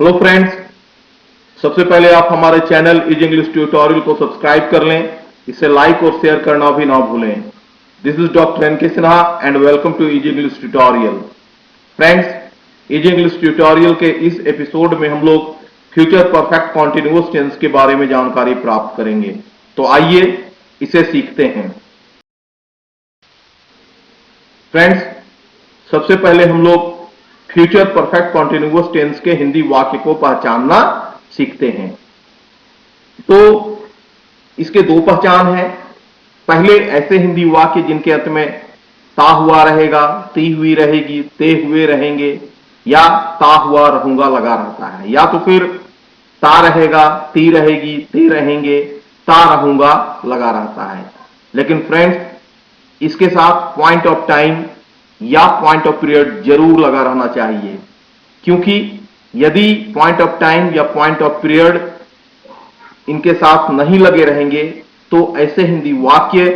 Hello friends, सबसे पहले आप हमारे चैनल इज इंग्लिश ट्यूटोरियल को सब्सक्राइब कर लें। इसे लाइक और शेयर करना भी ना भूलें। दिस इज डॉक्टर एन के Sinha and welcome two is English tutorial. Friends, is English tutorial के इस एपिसोड में हम लोग फ्यूचर परफेक्ट कॉन्टिन्यूअस टेंस के बारे में जानकारी प्राप्त करेंगे। तो आइए इसे सीखते हैं। फ्रेंड्स, सबसे पहले हम लोग फ्यूचर परफेक्ट कॉन्टिन्यूअस टेंस के हिंदी वाक्य को पहचानना सीखते हैं। तो इसके दो पहचान है। पहले ऐसे हिंदी वाक्य जिनके अंत में ता हुआ रहेगा, ती हुई रहेगी, ते हुए रहेंगे, या ता हुआ रहूंगा लगा रहता है, या तो फिर ता रहेगा, ती रहेगी, ते रहेंगे, ता रहूंगा लगा रहता है। लेकिन फ्रेंड्स, इसके साथ पॉइंट ऑफ टाइम या पॉइंट ऑफ पीरियड जरूर लगा रहना चाहिए, क्योंकि यदि पॉइंट ऑफ टाइम या पॉइंट ऑफ पीरियड इनके साथ नहीं लगे रहेंगे तो ऐसे हिंदी वाक्य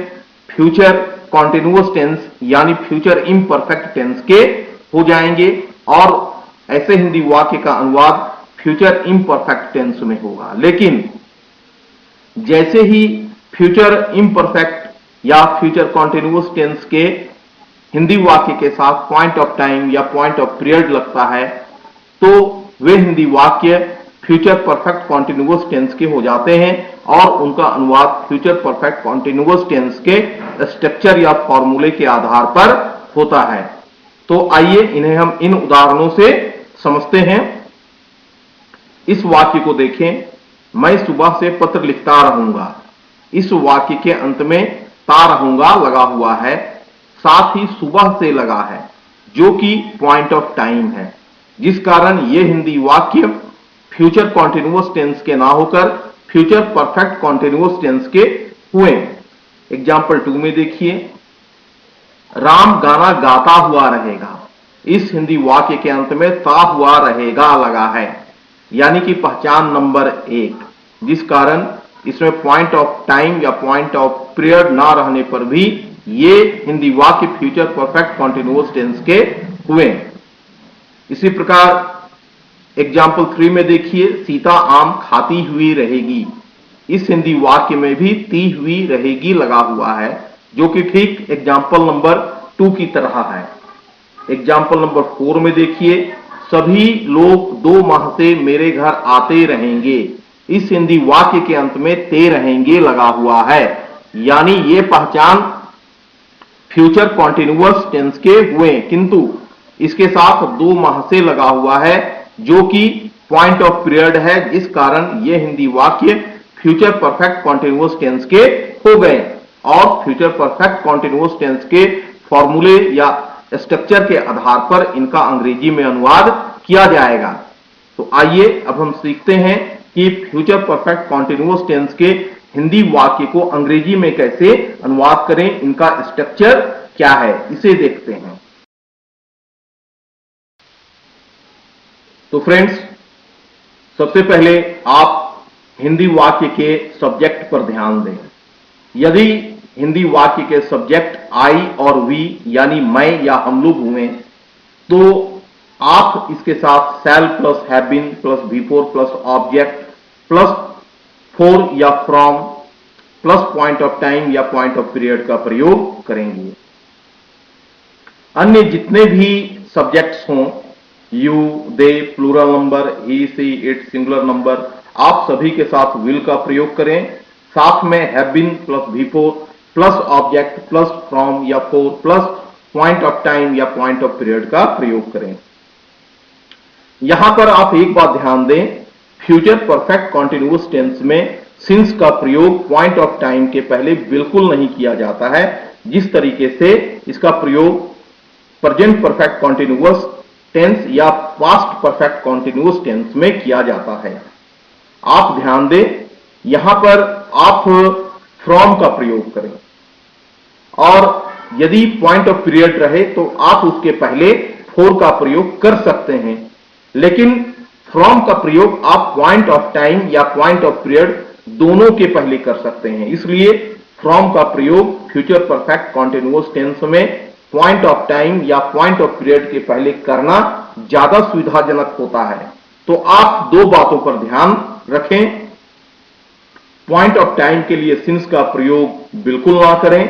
फ्यूचर कॉन्टिन्यूअस टेंस यानी फ्यूचर इम्परफेक्ट टेंस के हो जाएंगे और ऐसे हिंदी वाक्य का अनुवाद फ्यूचर इम्परफेक्ट टेंस में होगा। लेकिन जैसे ही फ्यूचर इम्परफेक्ट या फ्यूचर कॉन्टिन्यूअस टेंस के हिंदी वाक्य के साथ पॉइंट ऑफ टाइम या पॉइंट ऑफ पीरियड लगता है तो वे हिंदी वाक्य फ्यूचर परफेक्ट कॉन्टिन्यूअस टेंस के हो जाते हैं और उनका अनुवाद फ्यूचर परफेक्ट कॉन्टिन्यूअस टेंस के स्ट्रक्चर या फॉर्मूले के आधार पर होता है। तो आइए इन्हें हम इन उदाहरणों से समझते हैं। इस वाक्य को देखें, मैं सुबह से पत्र लिखता रहूंगा। इस वाक्य के अंत में ता रहूंगा लगा हुआ है, साथ ही सुबह से लगा है जो कि पॉइंट ऑफ टाइम है, जिस कारण यह हिंदी वाक्य फ्यूचर कॉन्टिन्यूअस टेंस के ना होकर फ्यूचर परफेक्ट कॉन्टिन्यूअस टेंस के हुए। एग्जाम्पल 2 में देखिए, राम गाना गाता हुआ रहेगा। इस हिंदी वाक्य के अंत में ता हुआ रहेगा लगा है, यानी कि पहचान नंबर 1, जिस कारण इसमें पॉइंट ऑफ टाइम या पॉइंट ऑफ पीरियड ना रहने पर भी ये हिंदी वाक्य फ्यूचर परफेक्ट कॉन्टिन्यूअस टेंस के हुए। इसी प्रकार एग्जाम्पल 3 में देखिए, सीता आम खाती हुई रहेगी। इस हिंदी वाक्य में भी ती हुई रहेगी लगा हुआ है, जो कि ठीक एग्जाम्पल नंबर 2 की तरह है। एग्जाम्पल नंबर 4 में देखिए, सभी लोग 2 माह से मेरे घर आते रहेंगे। इस हिंदी वाक्य के अंत में ते रहेंगे लगा हुआ है, यानी ये पहचान फ्यूचर कॉन्टिन्यूअस टेंस के हुए, किंतु इसके साथ 2 माह से लगा हुआ है जो कि पॉइंट ऑफ पीरियड है, जिस कारण यह हिंदी वाक्य फ्यूचर परफेक्ट कॉन्टिन्यूअस टेंस के हो गए और फ्यूचर परफेक्ट कॉन्टिन्यूअस टेंस के फॉर्मूले या स्ट्रक्चर के आधार पर इनका अंग्रेजी में अनुवाद किया जाएगा। तो आइए अब हम सीखते हैं कि फ्यूचर परफेक्ट कॉन्टिन्यूअस टेंस के हिंदी वाक्य को अंग्रेजी में कैसे अनुवाद करें, इनका स्ट्रक्चर क्या है, इसे देखते हैं। तो फ्रेंड्स, सबसे पहले आप हिंदी वाक्य के सब्जेक्ट पर ध्यान दें। यदि हिंदी वाक्य के सब्जेक्ट आई और वी यानी मैं या हम लोग हुए तो आप इसके साथ shall plus have been plus before plus object plus for या from plus point of time या पॉइंट ऑफ पीरियड का प्रयोग करेंगे। अन्य जितने भी सब्जेक्ट्स हों, you, they, plural number, he, she, it, singular number, आप सभी के साथ विल का प्रयोग करें। साथ में have been plus before plus object plus from या for plus point of time या पॉइंट ऑफ पीरियड का प्रयोग करें। यहां पर आप एक बात ध्यान दें, फ्यूचर परफेक्ट कॉन्टिन्यूअस टेंस में सिंस का प्रयोग पॉइंट ऑफ टाइम के पहले बिल्कुल नहीं किया जाता है, जिस तरीके से इसका प्रयोग प्रेजेंट परफेक्ट कॉन्टिन्यूअस टेंस या पास्ट परफेक्ट कॉन्टिन्यूअस टेंस में किया जाता है। आप ध्यान दें, यहां पर आप फ्रॉम का प्रयोग करें और यदि पॉइंट ऑफ पीरियड रहे तो आप उसके पहले फॉर का प्रयोग कर सकते हैं, लेकिन फ्रॉम का प्रयोग आप पॉइंट ऑफ टाइम या पॉइंट ऑफ पीरियड दोनों के पहले कर सकते हैं। इसलिए फ्रॉम का प्रयोग फ्यूचर परफेक्ट कॉन्टिन्यूअस टेंस में पॉइंट ऑफ टाइम या पॉइंट ऑफ पीरियड के पहले करना ज्यादा सुविधाजनक होता है। तो आप दो बातों पर ध्यान रखें। पॉइंट ऑफ टाइम के लिए सिंस का प्रयोग बिल्कुल ना करें।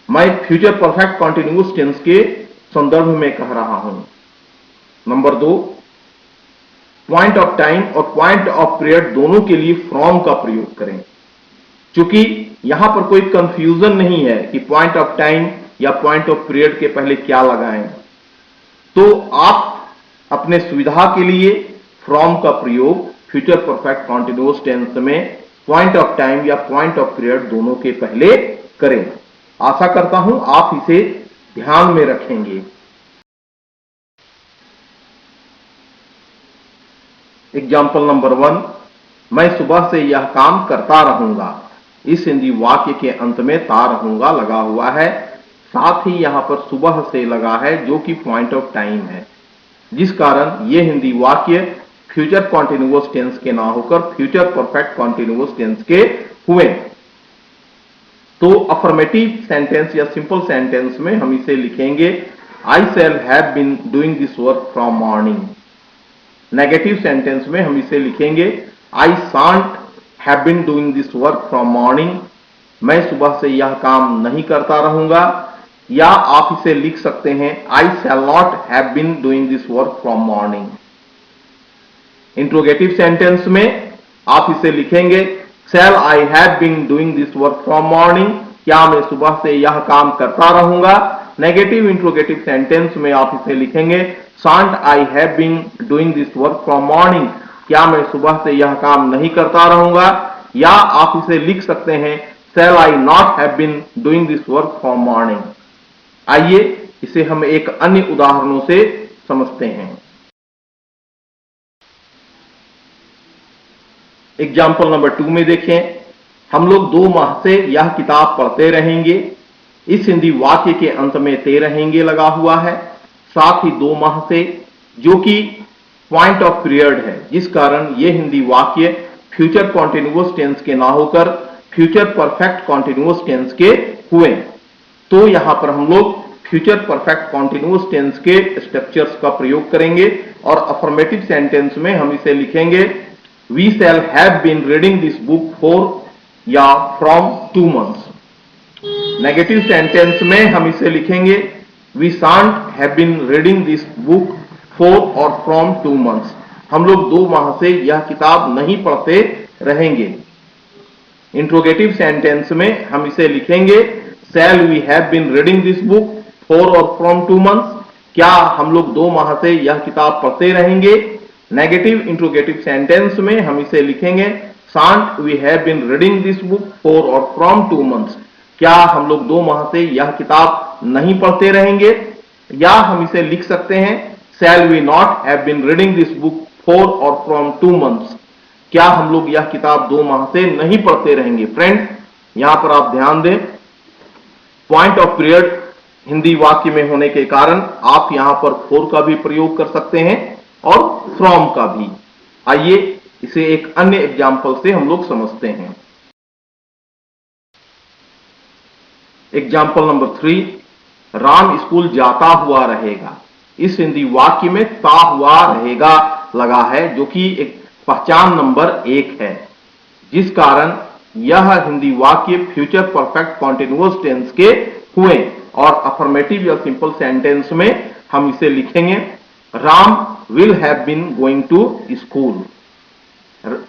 मैं फ्यूचर परफेक्ट कॉन्टिन्यूअस टेंस के संदर्भ में कह रहा हूं। नंबर 2, पॉइंट ऑफ टाइम और पॉइंट ऑफ पीरियड दोनों के लिए फ्रॉम का प्रयोग करें। क्योंकि यहां पर कोई कंफ्यूजन नहीं है कि पॉइंट ऑफ टाइम या पॉइंट ऑफ पीरियड के पहले क्या लगाएं, तो आप अपने सुविधा के लिए फ्रॉम का प्रयोग फ्यूचर परफेक्ट कॉन्टिन्यूअस टेंस में पॉइंट ऑफ टाइम या पॉइंट ऑफ पीरियड दोनों के पहले करें। आशा करता हूं आप इसे ध्यान में रखेंगे। एग्जाम्पल नंबर 1, मैं सुबह से यह काम करता रहूंगा। इस हिंदी वाक्य के अंत में ता रहूंगा लगा हुआ है, साथ ही यहां पर सुबह से लगा है जो कि पॉइंट ऑफ टाइम है, जिस कारण यह हिंदी वाक्य फ्यूचर कॉन्टिन्यूअस टेंस के ना होकर फ्यूचर परफेक्ट कॉन्टिन्यूअस टेंस के हुए। तो अफर्मेटिव सेंटेंस या सिंपल सेंटेंस में हम इसे लिखेंगे I shall have been doing this work from morning. Negative sentence में हम इसे लिखेंगे I shan't have been doing this work from morning. मैं सुबह से यह काम नहीं करता रहूंगा। या आप इसे लिख सकते हैं I shall not have been doing this work from morning. Interrogative sentence में आप इसे लिखेंगे shall I have been doing this work from morning. क्या मैं सुबह से यह काम करता रहूंगा। नेगेटिव इंट्रोगेटिव सेंटेंस में आप इसे लिखेंगे shan't I have been doing this work from morning. क्या मैं सुबह से यह काम नहीं करता रहूंगा। या आप इसे लिख सकते हैं shall I not have been doing this work from morning. आइए इसे हम एक अन्य उदाहरणों से समझते हैं। एग्जाम्पल नंबर 2 में देखें, हम लोग 2 माह से यह किताब पढ़ते रहेंगे। इस हिंदी वाक्य के अंत में ते रहेंगे लगा हुआ है, साथ ही 2 माह से जो कि पॉइंट ऑफ पीरियड है, जिस कारण यह हिंदी वाक्य फ्यूचर कॉन्टिन्यूअस टेंस के ना होकर फ्यूचर परफेक्ट कॉन्टिन्यूअस टेंस के हुए। तो यहां पर हम लोग फ्यूचर परफेक्ट कॉन्टिन्यूअस टेंस के स्ट्रक्चर्स का प्रयोग करेंगे और अफर्मेटिव सेंटेंस में हम इसे लिखेंगे we shall have been reading this book for या फ्रॉम 2 months। नेगेटिव सेंटेंस में हम इसे लिखेंगे we shan't have been reading this book for और फ्रॉम 2 months। हम लोग 2 माह से यह किताब नहीं पढ़ते रहेंगे। इंट्रोगेटिव सेंटेंस में हम इसे लिखेंगे shall we have been reading this book for और फ्रॉम 2 months। क्या हम लोग 2 माह से यह किताब पढ़ते रहेंगे। नेगेटिव इंट्रोगेटिव सेंटेंस में हम इसे लिखेंगे shan't we have been reading this book for और फ्रॉम 2 months। क्या हम लोग 2 माह से यह किताब नहीं पढ़ते रहेंगे। या हम इसे लिख सकते हैं shall we not have been reading this book for और फ्रॉम 2 months। क्या हम लोग यह किताब 2 माह से नहीं पढ़ते रहेंगे। फ्रेंड, यहां पर आप ध्यान दें, पॉइंट ऑफ पीरियड हिंदी वाक्य में होने के कारण आप यहां पर फॉर का भी प्रयोग कर सकते हैं और फ्रॉम का भी। आइए इसे एक अन्य एग्जाम्पल से हम लोग समझते हैं। एग्जाम्पल नंबर 3, राम स्कूल जाता हुआ रहेगा। इस हिंदी वाक्य में ता हुआ रहेगा लगा है, जो कि एक पहचान नंबर 1 है, जिस कारण यह हिंदी वाक्य फ्यूचर परफेक्ट कॉन्टिन्यूअस टेंस के हुए। और अफर्मेटिव या सिंपल सेंटेंस में हम इसे लिखेंगे Ram will have been going to school.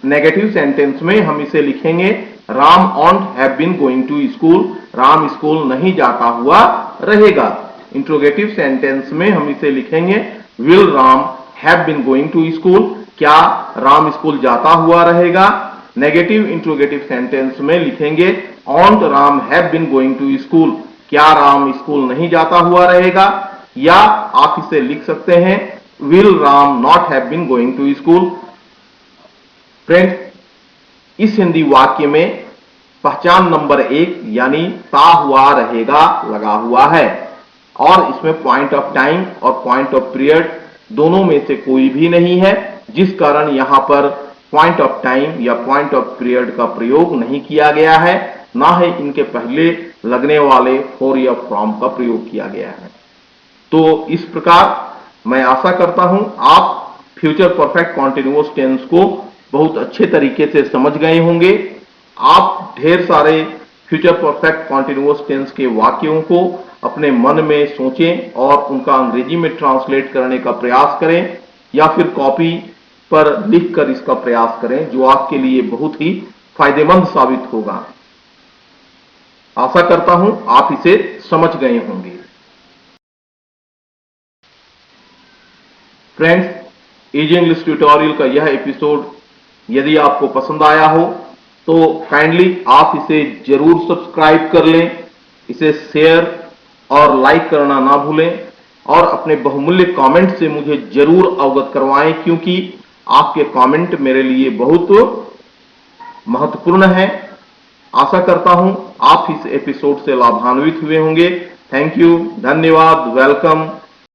Negative sentence में हम इसे लिखेंगे Ram won't have been going to school. Ram school नहीं जाता हुआ रहेगा। इंट्रोगेटिव सेंटेंस में हम इसे लिखेंगे will Ram have been going to school. क्या राम स्कूल जाता हुआ रहेगा। नेगेटिव इंट्रोगेटिव सेंटेंस में लिखेंगे won't Ram have been going to school. क्या राम स्कूल नहीं जाता हुआ रहेगा। या आप इसे लिख सकते हैं will Ram not have been going to school. Friends, इस हिंदी वाक्य में पहचान नंबर 1 यानी ता हुआ रहेगा लगा हुआ है और इसमें पॉइंट ऑफ टाइम और पॉइंट ऑफ पीरियड दोनों में से कोई भी नहीं है, जिस कारण यहां पर पॉइंट ऑफ टाइम या पॉइंट ऑफ पीरियड का प्रयोग नहीं किया गया है, ना ही इनके पहले लगने वाले फॉर या फ्रॉम का प्रयोग किया गया है। तो इस प्रकार मैं आशा करता हूं आप फ्यूचर परफेक्ट कॉन्टिन्यूअस टेंस को बहुत अच्छे तरीके से समझ गए होंगे। आप ढेर सारे फ्यूचर परफेक्ट कॉन्टिन्यूअस टेंस के वाक्यों को अपने मन में सोचें और उनका अंग्रेजी में ट्रांसलेट करने का प्रयास करें या फिर कॉपी पर लिखकर इसका प्रयास करें, जो आपके लिए बहुत ही फायदेमंद साबित होगा। आशा करता हूं आप इसे समझ गए होंगे। फ्रेंड्स, इजी इंग्लिश ट्यूटोरियल का यह एपिसोड यदि आपको पसंद आया हो तो काइंडली आप इसे जरूर सब्सक्राइब कर लें, इसे शेयर और लाइक करना ना भूलें और अपने बहुमूल्य कमेंट से मुझे जरूर अवगत करवाएं, क्योंकि आपके कमेंट मेरे लिए बहुत महत्वपूर्ण है। आशा करता हूं आप इस एपिसोड से लाभान्वित हुए होंगे। थैंक यू, धन्यवाद, वेलकम।